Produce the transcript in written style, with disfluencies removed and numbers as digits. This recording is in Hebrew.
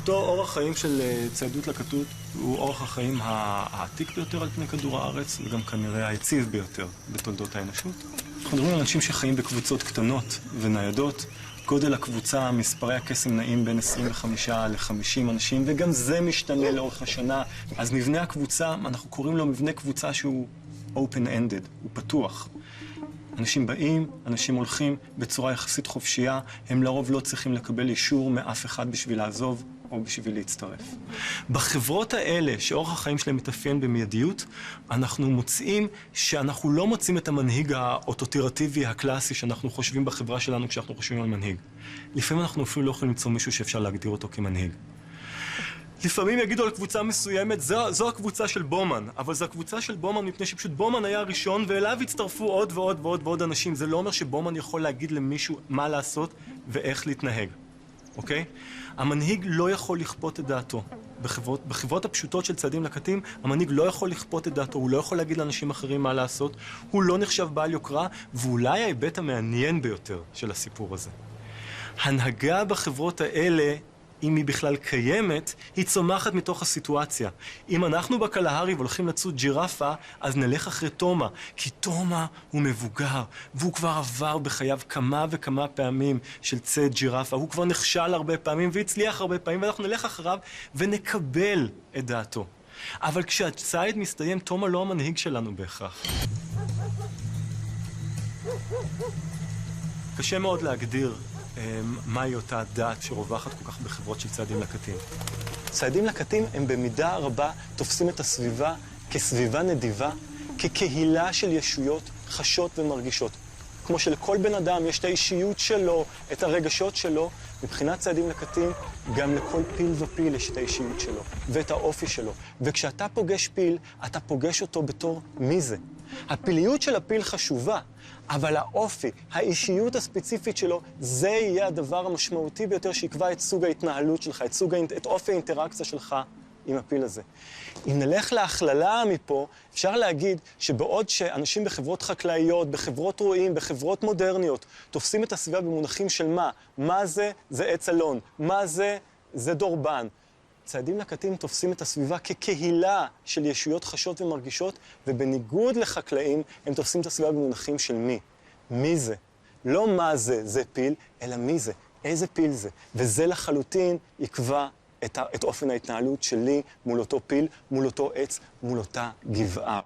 אותו אורח חיים של ציידות לקטות הוא אורח החיים העתיק ביותר על פני כדור הארץ, וגם כנראה היציב ביותר בתולדות האנושות. אנחנו מדברים על אנשים שחיים בקבוצות קטנות וניידות. גודל הקבוצה, מספרי הקסם נעים בין 25 ל-50 אנשים, וגם זה משתנה לאורך השנה. אז מבנה הקבוצה, אנחנו קוראים לו מבנה קבוצה שהוא open-ended, הוא פתוח. אנשים באים, אנשים הולכים בצורה יחסית חופשייה, הם לרוב לא צריכים לקבל אישור מאף אחד בשביל לעזוב או בשביל להצטרף. בחברות האלה, שאורח החיים שלהם מתאפיין במיידיות, אנחנו מוצאים שאנחנו לא מוצאים את המנהיג האוטוטרטיבי הקלאסי שאנחנו חושבים בחברה שלנו כשאנחנו חושבים על מנהיג. לפעמים אנחנו אפילו לא יכולים למצוא מישהו שאפשר להגדיר אותו כמנהיג. לפעמים יגידו על קבוצה מסוימת, זו הקבוצה של בומן, אבל זו הקבוצה של בומן מפני שפשוט בומן היה הראשון ואליו הצטרפו עוד ועוד ועוד ועוד אנשים. זה לא אומר שבומן יכול להגיד למישהו מה לעשות ואיך להתנהג, אוקיי? המנהיג לא יכול לכפות את דעתו. בחברות הפשוטות של ציידים לקטים, המנהיג לא יכול לכפות את דעתו, הוא לא יכול להגיד לאנשים אחרים מה לעשות, הוא לא נחשב בעל יוקרה, ואולי ההיבט המעניין ביותר של הסיפור הזה. הנהגה בחברות האלה, אם היא בכלל קיימת, היא צומחת מתוך הסיטואציה. אם אנחנו בקלהרי והולכים לצוד ג'ירפה, אז נלך אחרי תומה, כי תומה הוא מבוגר, והוא כבר עבר בחייו כמה וכמה פעמים של צייד ג'ירפה, הוא כבר נכשל הרבה פעמים והצליח הרבה פעמים, ואנחנו נלך אחריו ונקבל את דעתו. אבל כשהצייד מסתיים, תומה לא המנהיג שלנו בהכרח. קשה מאוד להגדיר מהי אותה דעת שרווחת כל כך בחברות של ציידים לקטים. ציידים לקטים הם במידה רבה תופסים את הסביבה כסביבה נדיבה, כקהילה של ישויות חשות ומרגישות. כמו שלכל בן אדם יש את האישיות שלו, את הרגשות שלו, מבחינת ציידים לקטים, גם לכל פיל ופיל יש את האישיות שלו, ואת האופי שלו. וכשאתה פוגש פיל, אתה פוגש אותו בתור מי זה. הפיליות של הפיל חשובה, אבל האופי, האישיות הספציפית שלו, זה יהיה הדבר המשמעותי ביותר שיקבע את סוג ההתנהלות שלך, את אופי האינטראקציה שלך עם הפיל הזה. אם נלך להכללה מפה, אפשר להגיד שבעוד שאנשים בחברות חקלאיות, בחברות רועים, בחברות מודרניות, תופסים את הסביבה במונחים של מה? מה זה? זה עץ אלון. מה זה? זה דורבן. ציידים לקטים תופסים את הסביבה כקהילה של ישויות חשות ומרגישות, ובניגוד לחקלאים הם תופסים את הסביבה במונחים של מי. מי זה? לא מה זה, זה פיל, אלא מי זה, איזה פיל זה. וזה לחלוטין יקבע את אופן ההתנהלות שלי מול אותו פיל, מול אותו עץ, מול אותה גבעה.